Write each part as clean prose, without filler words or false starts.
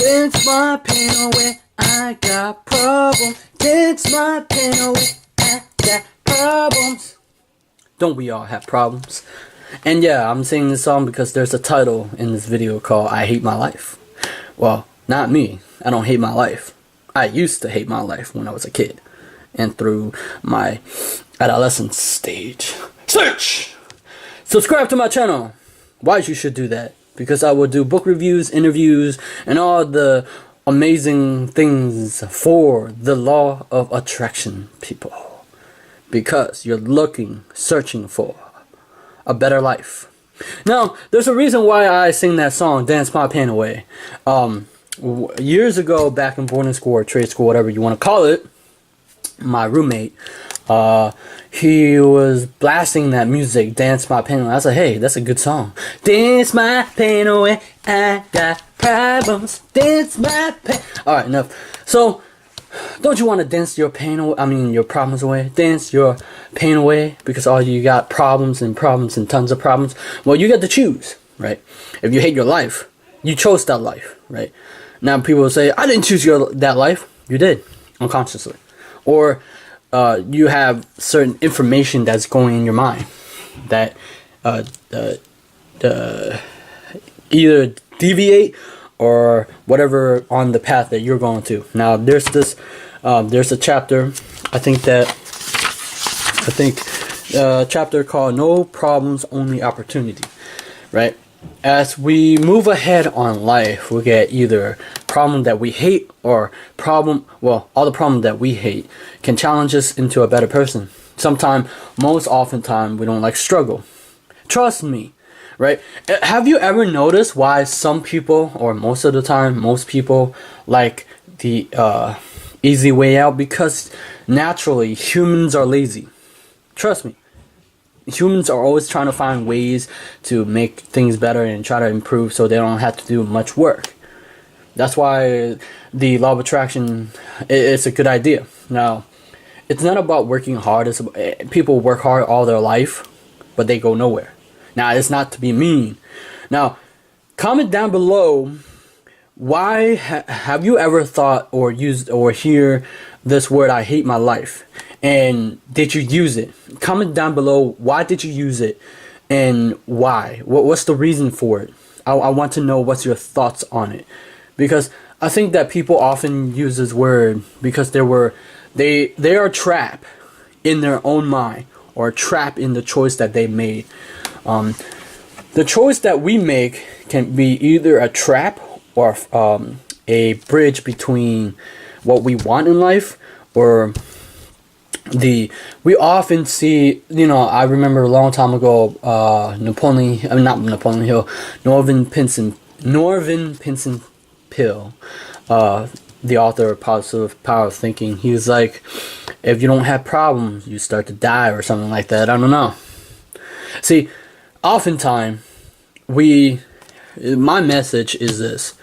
Dance my pain away, I got problems. Dance my pain away, I got problems. Don't we all have problems? And yeah, I'm singing this song because there's a title in this video called I Hate My Life. Well, not me. I don't hate my life. I used to hate my life when I was a kid and through my adolescence stage. Subscribe to my channel. Why you should do that? Because I will do book reviews, interviews, and all the amazing things for the law of attraction, people. Because you're searching for a better life. Now, there's a reason why I sing that song, Dance My Pain Away. Years ago, back in boarding school or trade school, whatever you want to call it, my roommate, he was blasting that music, Dance My Pain Away. I was like, hey, that's a good song. Dance my pain away, I got problems. Dance my pain. Alright, enough. So, don't you want to dance your pain away? I mean, your problems away? Dance your pain away because all you got problems and tons of problems. Well, you get to choose, right? If you hate your life, you chose that life, right? Now people will say, I didn't choose that life. You did, unconsciously. Or you have certain information that's going in your mind that either deviate or whatever on the path that you're going to. Now there's a chapter, I think chapter called No Problems, Only Opportunity, right? As we move ahead on life, we get either problem that we hate or all the problems that we hate can challenge us into a better person. Most often, we don't like struggle. Trust me, right? Have you ever noticed why some people, or most of the time, most people like the easy way out? Because naturally, humans are lazy. Trust me. Humans are always trying to find ways to make things better and try to improve so they don't have to do much work. That's why the law of attraction is a good idea. Now, it's not about working hard. People work hard all their life, but they go nowhere. Now, it's not to be mean. Now, comment down below, why have you ever thought or used or hear this word, I hate my life? And did you use it? Comment down below, why did you use it and why? What's the reason for it? I want to know what's your thoughts on it. Because I think that people often use this word because they are trapped in their own mind or trapped in the choice that they made. The choice that we make can be either a trap or a bridge between what we want in life or we often see, I remember a long time ago, Norvin Pinson Pill, the author of Positive Power of Thinking, he was like, if you don't have problems, you start to die or something like that. I don't know. See, oftentimes, my message is this.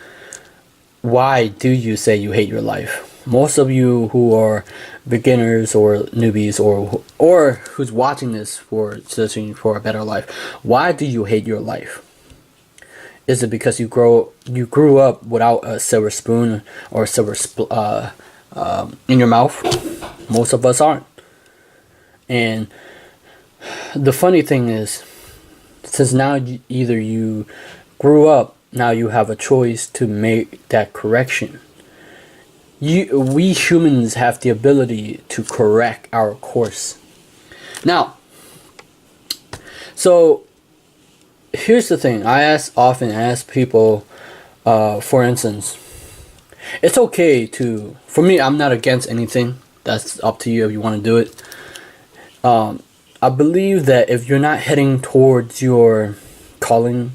Why do you say you hate your life? Most of you who are beginners or newbies or who's watching this for searching for a better life, why do you hate your life? Is it because you grew up without a silver spoon or a silver in your mouth? Most of us aren't. And the funny thing is, since now either you grew up, now you have a choice to make that correction. We humans have the ability to correct our course. Now, so here's the thing. I often ask people, for instance, it's okay for me, I'm not against anything. That's up to you if you want to do it. I believe that if you're not heading towards your calling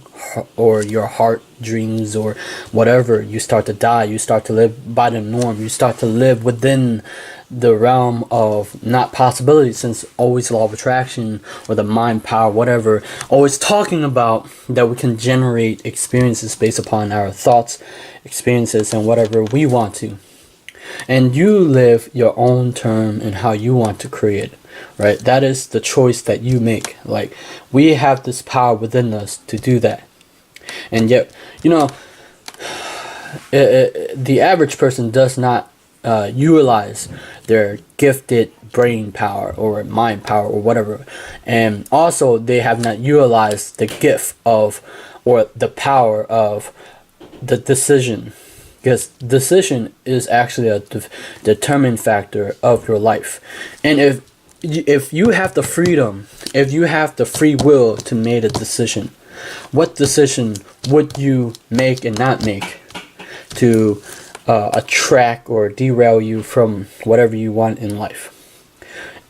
or your heart dreams or whatever, you start to die. You start to live by the norm. You start to live within the realm of not possibility, since always law of attraction or the mind power, whatever, always talking about that we can generate experiences based upon our thoughts, experiences, and whatever we want to. And you live your own term and how you want to create, right? That is the choice that you make. Like, we have this power within us to do that. And yet, the average person does not utilize their gifted brain power or mind power or whatever, and also they have not utilized the gift of or the power of the decision, because decision is actually a determined factor of your life. And if you have the freedom, if you have the free will to make a decision, what decision would you make and not make to attract or derail you from whatever you want in life?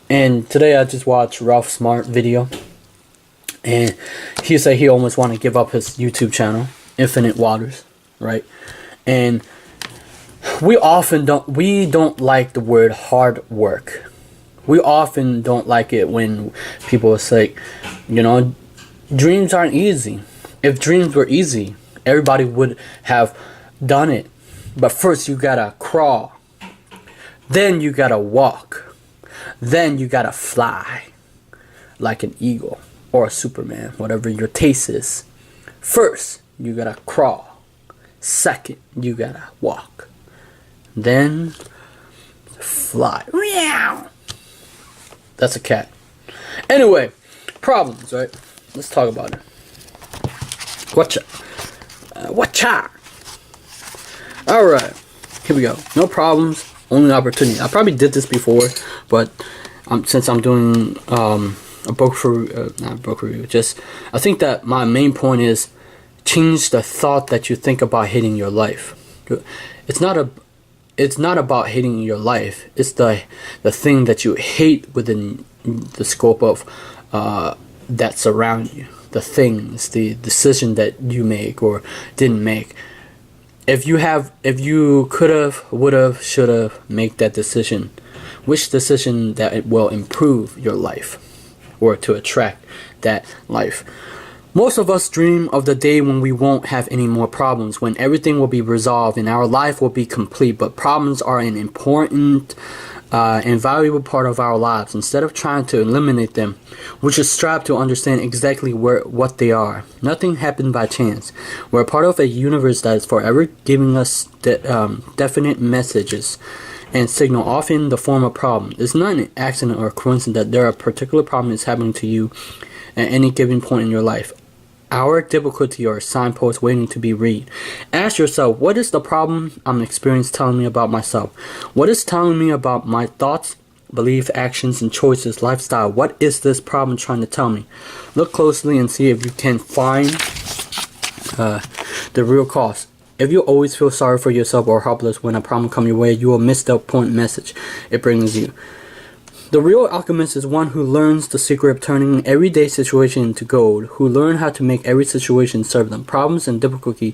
And today I just watched Ralph Smart video, and he said he almost want to give up his YouTube channel, Infinite Waters, right? And we don't like the word hard work. We often don't like it when people say, you know, dreams aren't easy. If dreams were easy, everybody would have done it. But first you gotta crawl, then you gotta walk, then you gotta fly like an eagle or a Superman, whatever your taste is. First you gotta crawl, second you gotta walk, then fly. Meow. That's a cat. Anyway, problems, right? Let's talk about it. Whatcha? Alright, here we go. No problems, only opportunity. I probably did this before, but since I'm doing a book review, I think that my main point is change the thought that you think about hating your life. It's not about hating your life. It's the thing that you hate within the scope of that surround you. The things, the decision that you make or didn't make. If you could have, would have, should have, make that decision. Which decision that it will improve your life or to attract that life? Most of us dream of the day when we won't have any more problems, when everything will be resolved and our life will be complete. But problems are an important and valuable part of our lives. Instead of trying to eliminate them, we should strive to understand exactly what they are. Nothing happened by chance. We're a part of a universe that is forever giving us definite messages and signal, often in the form of problem. It's not an accident or a coincidence that there are particular problems happening to you at any given point in your life. Our difficulty or signposts waiting to be read. Ask yourself, what is the problem I'm experiencing telling me about myself? What is telling me about my thoughts, beliefs, actions, and choices, lifestyle? What is this problem trying to tell me? Look closely and see if you can find the real cause. If you always feel sorry for yourself or helpless when a problem comes your way, you will miss the important message it brings you. The real alchemist is one who learns the secret of turning everyday situation into gold, who learn how to make every situation serve them. Problems and difficulty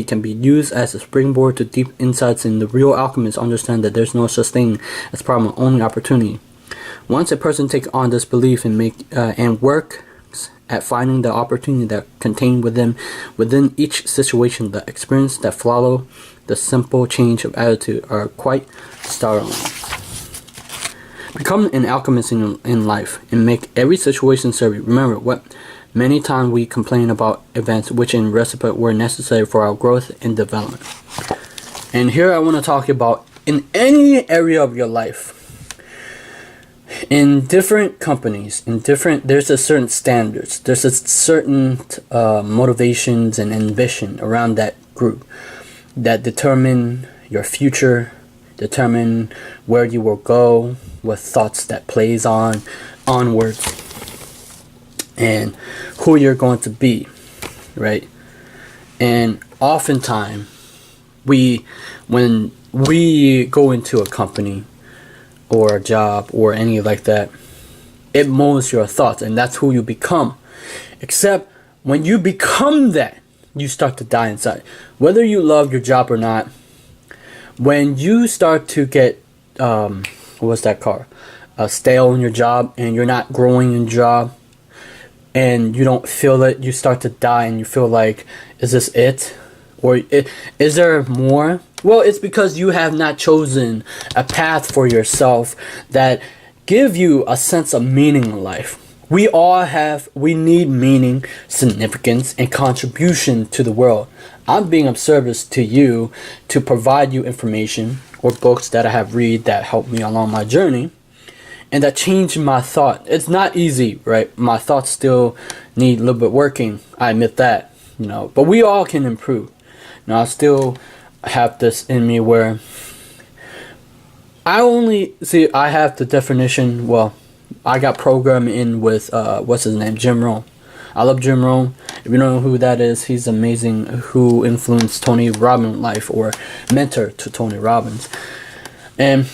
can be used as a springboard to deep insights, and the real alchemists understand that there's no such thing as problem, only opportunity. Once a person takes on this belief and works at finding the opportunity that contained within each situation, the experience that follow the simple change of attitude are quite startling. Become an alchemist in life and make every situation serve you. Remember what many times we complain about events which in reciprocity were necessary for our growth and development. And here I want to talk about in any area of your life. In different companies, there's a certain standards, there's a certain motivations and ambition around that group that determine your future, determine where you will go, with thoughts that plays onwards, and who you're going to be, right? And oftentimes, when we go into a company or a job or any like that, it molds your thoughts, and that's who you become. Except when you become that, you start to die inside. Whether you love your job or not, when you start to get what's that called? Stale in your job, and you're not growing in your job, and you don't feel it, you start to die, and you feel like, is this it? Or is there more? Well, it's because you have not chosen a path for yourself that give you a sense of meaning in life, We need meaning, significance, and contribution to the world. I'm being of service to you to provide you information or books that I have read that helped me along my journey and that changed my thought. It's not easy, right? My thoughts still need a little bit working. I admit that, but we all can improve. Now, I still have this in me where I have the definition, I got programmed in with, what's his name, Jim Rohn. I love Jim Rohn. If you know who that is, he's amazing, who influenced Tony Robbins' life or mentor to Tony Robbins. And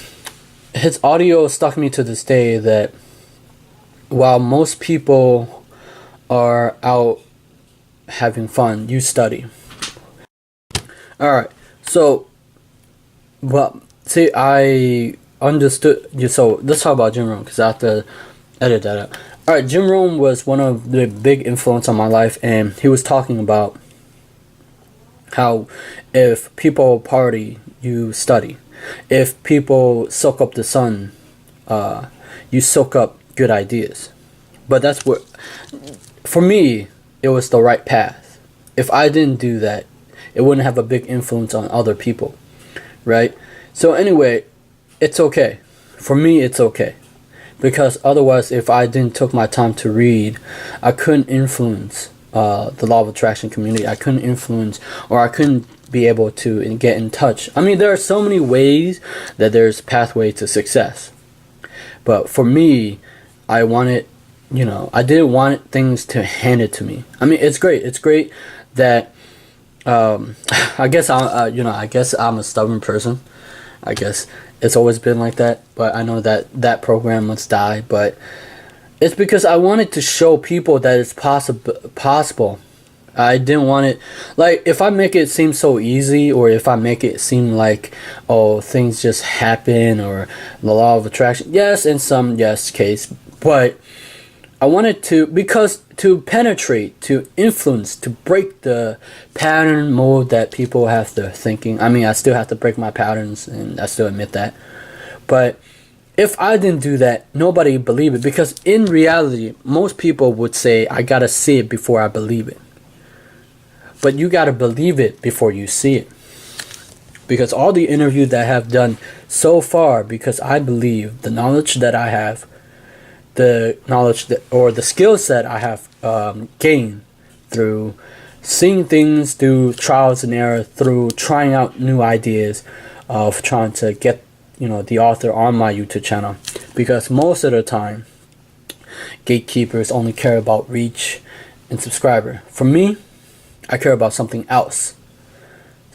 his audio stuck me to this day that while most people are out having fun, you study. Alright, so, I understood. So let's talk about Jim Rohn because I have to edit that out. All right, Jim Rohn was one of the big influence on my life, and he was talking about how if people party, you study. If people soak up the sun, you soak up good ideas. But that's what, for me, it was the right path. If I didn't do that, it wouldn't have a big influence on other people, right? So anyway, it's okay. For me, it's okay. Because otherwise, if I didn't took my time to read, I couldn't influence the law of attraction community. I couldn't influence, or I couldn't be able to get in touch. I mean, there are so many ways that there's pathway to success. But for me, I didn't want things to hand it to me. I mean, it's great. It's great that I guess I'm a stubborn person. I guess it's always been like that, but I know that program must die. But it's because I wanted to show people that it's possible. I didn't want it, like, if I make it seem so easy, or if I make it seem like, things just happen, or the law of attraction, yes, in some case, but I wanted to penetrate, to influence, to break the pattern mold that people have to thinking. I mean, I still have to break my patterns, and I still admit that. But if I didn't do that, nobody would believe it. Because in reality, most people would say, I gotta see it before I believe it. But you gotta believe it before you see it. Because all the interviews that I have done so far, because I believe the knowledge that I have, the knowledge or the skill set I have gained through seeing things, through trials and error, through trying out new ideas, of trying to get the author on my YouTube channel. Because most of the time, gatekeepers only care about reach and subscriber. For me, I care about something else.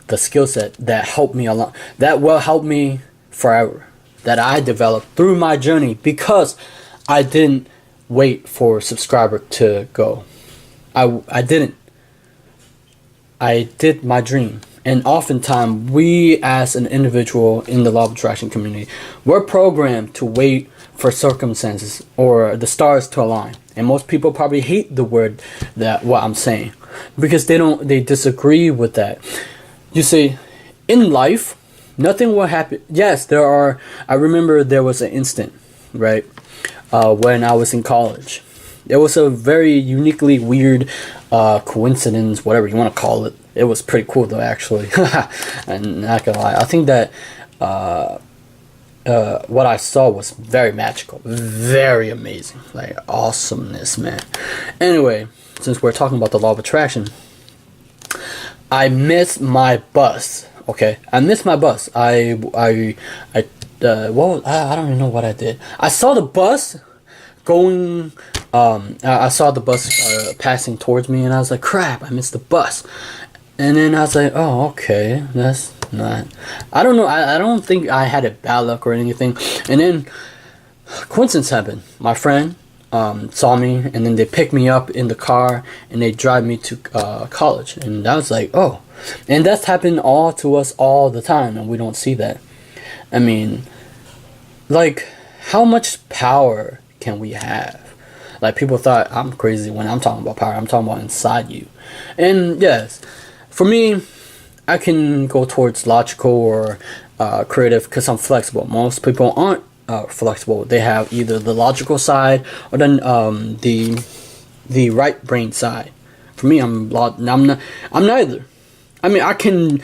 The skill set that helped me along, that will help me forever, that I developed through my journey, because I didn't wait for a subscriber to go. I didn't. I did my dream. And oftentimes, we as an individual in the law of attraction community, we're programmed to wait for circumstances or the stars to align. And most people probably hate the word what I'm saying, because they disagree with that. You see, in life, nothing will happen. Yes, I remember there was an instant, right? When I was in college. It was a very uniquely weird coincidence, whatever you want to call it. It was pretty cool though, actually. I'm not gonna lie. I think that what I saw was very magical, very amazing, like awesomeness, man. Anyway, since we're talking about the law of attraction, I missed my bus. Okay, I missed my bus. I don't even know what I did. I saw the bus going. I saw the bus passing towards me, and I was like, "Crap! I missed the bus." And then I was like, "Oh, okay, that's not." I don't know. I don't think I had a bad luck or anything. And then coincidence happened. My friend saw me, and then they picked me up in the car, and they drive me to college. And I was like, "Oh," and that's happened all to us all the time, and we don't see that. I mean, like, how much power can we have? Like, people thought I'm crazy when I'm talking about power. I'm talking about inside you. And yes, for me, I can go towards logical or creative because I'm flexible. Most people aren't flexible. They have either the logical side or then the right brain side. For me, I'm neither. I mean, I can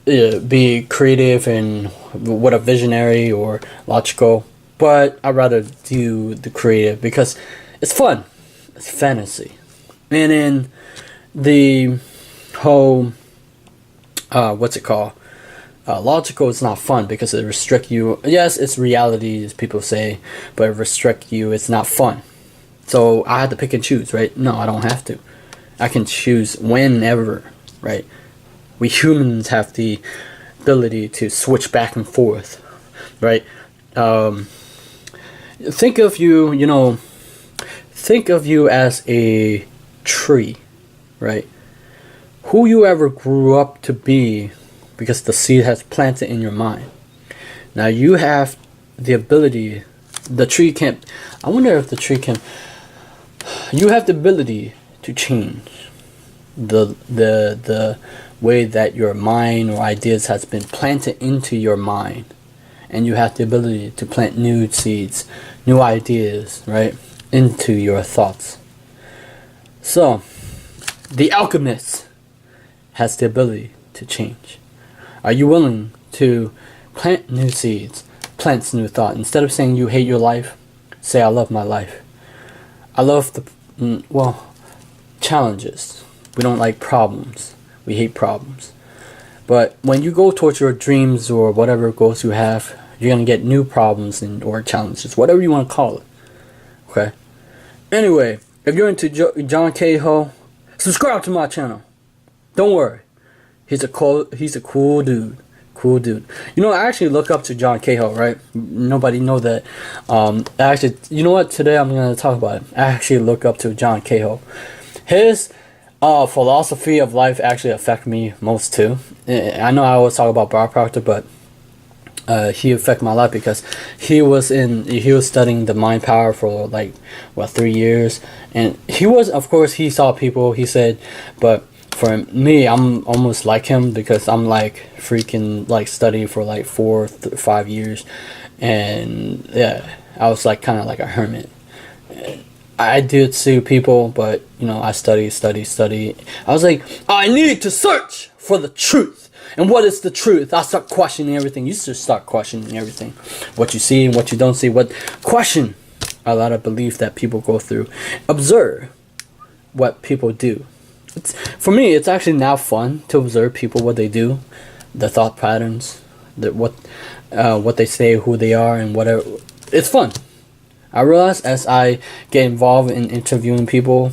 be creative and what a visionary or logical, but I'd rather do the creative because it's fun. It's fantasy. And in the whole what's it called? Logical is not fun because it restricts you. Yes, it's reality, as people say, but it restricts you. It's not fun. So I had to pick and choose, right? No, I don't have to. I can choose whenever, right? We humans have the ability to switch back and forth, right? Think of you, think of you as a tree, right? Who you ever grew up to be because the seed has planted in your mind. Now you have the ability, the tree can't, I wonder if the tree can, you have the ability to change the way that your mind or ideas has been planted into your mind. And you have the ability to plant new seeds, new ideas, right, into your thoughts. So, the alchemist has the ability to change. Are you willing to plant new seeds, plant new thought? Instead of saying you hate your life, say I love my life. I love the, challenges. We don't like problems. We hate problems. But when you go towards your dreams or whatever goals you have, you're going to get new problems or challenges, whatever you want to call it. Okay? Anyway, if you're into John Kehoe, subscribe to my channel. Don't worry. He's a cool dude. Cool dude. I actually look up to John Kehoe, right? Nobody know that. Actually, you know what? Today I'm going to talk about it. I actually look up to John Kehoe. His philosophy of life actually affect me most too. I know I always talk about Bob Proctor, but he affected my life because he was studying the mind power for 3 years, and he saw people, he said, but for me, I'm almost like him because I'm freaking studying for 5 years, and yeah, I was kind of like a hermit. I did see people, but I study. I was like, I need to search for the truth. And what is the truth? I start questioning everything. You should start questioning everything. What you see and what you don't see. Question a lot of belief that people go through. Observe what people do. For me, it's actually now fun to observe people, what they do, the thought patterns, what they say, who they are, and whatever. It's fun. I realize as I get involved in interviewing people,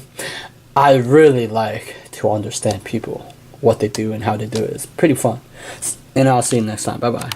I really like to understand people, what they do and how they do it. It's pretty fun. And I'll see you next time. Bye bye.